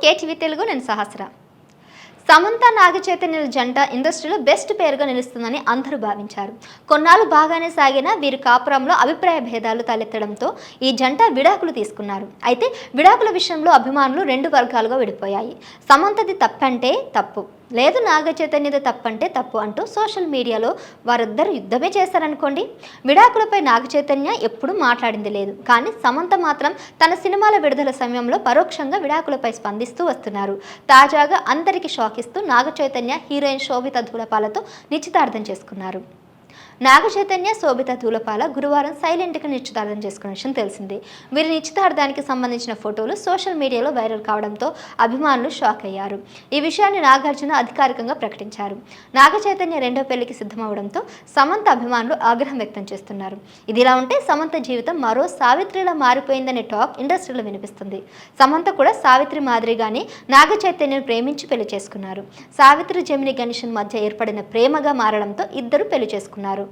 KTV Telugu, నేను సహస్ర. సమంత నాగచైతన్యుల జంట ఇండస్ట్రీలో బెస్ట్ పేరుగా నిలుస్తుందని అందరూ భావించారు. కొన్నాళ్ళు బాగానే సాగిన వీరి కాపురంలో అభిప్రాయ భేదాలు తలెత్తడంతో ఈ జంట విడాకులు తీసుకున్నారు. అయితే విడాకుల విషయంలో అభిమానులు రెండు వర్గాలుగా విడిపోయాయి. సమంతది తప్పంటే తప్పు, లేదు నాగచైతన్యది తప్పంటే తప్పు అంటూ సోషల్ మీడియాలో వారిద్దరు యుద్ధమే చేశారనుకోండి. విడాకులపై నాగచైతన్య ఎప్పుడూ మాట్లాడింది లేదు, కానీ సమంత మాత్రం తన సినిమాల విడుదల సమయంలో పరోక్షంగా విడాకులపై స్పందిస్తూ వస్తున్నారు. తాజాగా అందరికీ షాక్ ఇస్తూ నాగచైతన్య హీరోయిన్ శోభిత ధూళపాలతో నిశ్చితార్థం చేసుకున్నారు. నాగచైతన్య, శోభిత ధూళపాల గురువారం సైలెంట్గా నిశ్చితార్థం చేసుకున్న విషయం తెలిసిందే. వీరి నిశ్చితార్థానికి సంబంధించిన ఫోటోలు సోషల్ మీడియాలో వైరల్ కావడంతో అభిమానులు షాక్ అయ్యారు. ఈ విషయాన్ని నాగార్జున అధికారికంగా ప్రకటించారు. నాగచైతన్య రెండో పెళ్లికి సిద్ధమవడంతో సమంత అభిమానులు ఆగ్రహం వ్యక్తం చేస్తున్నారు. ఇదిలా ఉంటే సమంత జీవితం మరో సావిత్రిలా మారిపోయిందనే టాక్ ఇండస్ట్రీలో వినిపిస్తుంది. సమంత కూడా సావిత్రి మాదిరిగానే నాగచైతన్యను ప్రేమించి పెళ్లి చేసుకున్నారు. సావిత్రి జెమిని గణేశన్ మధ్య ఏర్పడిన ప్రేమగా మారడంతో ఇద్దరు పెళ్లి చేసుకున్నారు.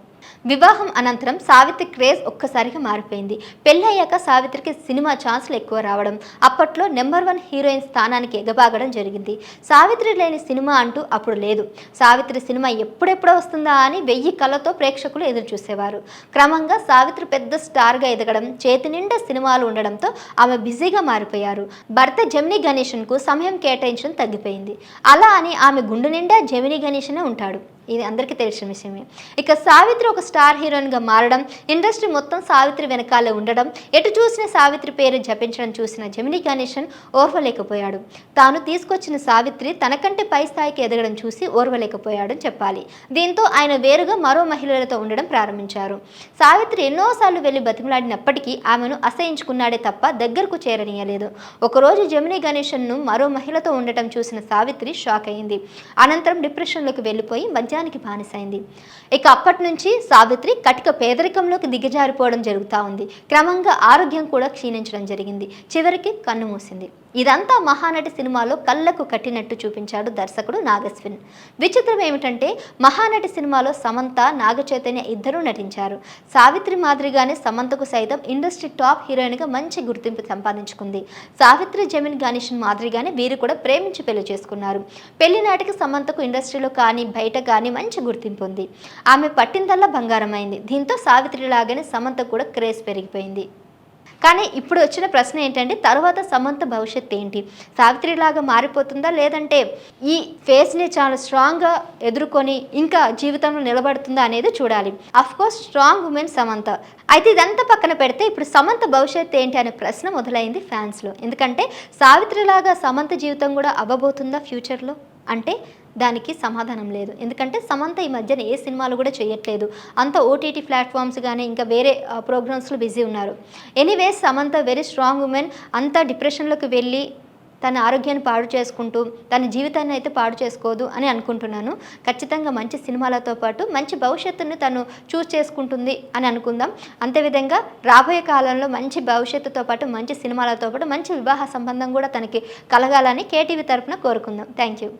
వివాహం అనంతరం సావిత్రి క్రేజ్ ఒక్కసారిగా మారిపోయింది. పెళ్ళయ్యాక సావిత్రికి సినిమా ఛాన్స్లు ఎక్కువ రావడం, అప్పట్లో నెంబర్ 1 హీరోయిన్ స్థానానికి ఎగబాగడం జరిగింది. సావిత్రి లేని సినిమా అంటూ అప్పుడు లేదు. సావిత్రి సినిమా ఎప్పుడెప్పుడో వస్తుందా అని 1000 కళ్ళతో ప్రేక్షకులు ఎదురు చూసేవారు. క్రమంగా సావిత్రి పెద్ద స్టార్గా ఎదగడం, చేతి నిండా సినిమాలు ఉండడంతో ఆమె బిజీగా మారిపోయారు. భర్త జెమిని గణేశన్కు సమయం కేటాయించడం తగ్గిపోయింది. అలా అని ఆమె గుండె నిండా జెమిని గణేశనే ఉంటాడు. ఇది అందరికీ తెలిసిన విషయమే. ఇక సావిత్రి ఒక స్టార్ హీరోయిన్గా మారడం, ఇండస్ట్రీ మొత్తం సావిత్రి వెనకాలే ఉండడం, ఎటు చూసిన సావిత్రి పేరు జపించడం చూసిన జెమిని గణేశన్ ఓర్వలేకపోయాడు. తాను తీసుకొచ్చిన సావిత్రి తనకంటే పై స్థాయికి ఎదగడం చూసి ఓర్వలేకపోయాడని చెప్పాలి. దీంతో ఆయన వేరుగా మరో మహిళలతో ఉండడం ప్రారంభించారు. సావిత్రి ఎన్నోసార్లు వెళ్ళి బతిమలాడినప్పటికీ ఆమెను అసహించుకున్నాడే తప్ప దగ్గరకు చేరనీయలేదు. ఒకరోజు జెమిని గణేశన్ను మరో మహిళతో ఉండటం చూసిన సావిత్రి షాక్ అయింది. అనంతరం డిప్రెషన్లోకి వెళ్ళిపోయి మద్యానికి బానిసైంది. ఇక అప్పటి నుంచి సావిత్రి కటిక పేదరికంలోకి దిగజారిపోవడం జరుగుతూ ఉంది. క్రమంగా ఆరోగ్యం కూడా క్షీణించడం జరిగింది. చివరికి కన్ను మూసింది. ఇదంతా మహానటి సినిమాలో కళ్ళకు కట్టినట్టు చూపించాడు దర్శకుడు నాగశ్విన్. విచిత్రం ఏమిటంటే మహానటి సినిమాలో సమంత, నాగచైతన్య ఇద్దరూ నటించారు. సావిత్రి మాదిరిగానే సమంతకు సైతం ఇండస్ట్రీ టాప్ హీరోయిన్గా మంచి గుర్తింపు సంపాదించుకుంది. సావిత్రి జెమిని గణేశన్ మాదిరిగానే వీరు కూడా ప్రేమించి పెళ్లి చేసుకున్నారు. పెళ్లి నాటికి సమంతకు ఇండస్ట్రీలో కానీ బయట కానీ మంచి గుర్తింపు ఉంది. ఆమె పట్టిందల్లా బంగారమైంది. దీంతో సావిత్రి లాగానే సమంత కూడా క్రేజ్ పెరిగిపోయింది. కానీ ఇప్పుడు వచ్చిన ప్రశ్న ఏంటంటే తరువాత సమంత భవిష్యత్తు ఏంటి? సావిత్రిలాగా మారిపోతుందా, లేదంటే ఈ ఫేస్ని చాలా స్ట్రాంగ్గా ఎదుర్కొని ఇంకా జీవితంలో నిలబడుతుందా అనేది చూడాలి. Of course strong women Samantha. అయితే ఇదంతా పక్కన పెడితే ఇప్పుడు సమంత భవిష్యత్తు ఏంటి అనే ప్రశ్న మొదలైంది ఫ్యాన్స్లో. ఎందుకంటే సావిత్రిలాగా సమంత జీవితం కూడా అవ్వబోతుందా ఫ్యూచర్లో అంటే దానికి సమాధానం లేదు. ఎందుకంటే సమంత ఈ మధ్యన ఏ సినిమాలు కూడా చేయట్లేదు. అంత ఓటీటీ ప్లాట్ఫామ్స్ కానీ ఇంకా వేరే ప్రోగ్రామ్స్లో బిజీ ఉన్నారు. Anyways Samantha very strong women. అంతా డిప్రెషన్లోకి వెళ్ళి తన ఆరోగ్యాన్ని పాడు చేసుకుంటూ తన జీవితాన్ని అయితే పాడు చేసుకోదు అని అనుకుంటున్నాను. ఖచ్చితంగా మంచి సినిమాలతో పాటు మంచి భవిష్యత్తును తను చూస్ చేసుకుంటుంది అని అనుకుందాం. అంతేవిధంగా రాబోయే కాలంలో మంచి భవిష్యత్తుతో పాటు మంచి సినిమాలతో పాటు మంచి వివాహ సంబంధం కూడా తనకి కలగాలని కేటీవీ తరఫున కోరుకుందాం. Thank you.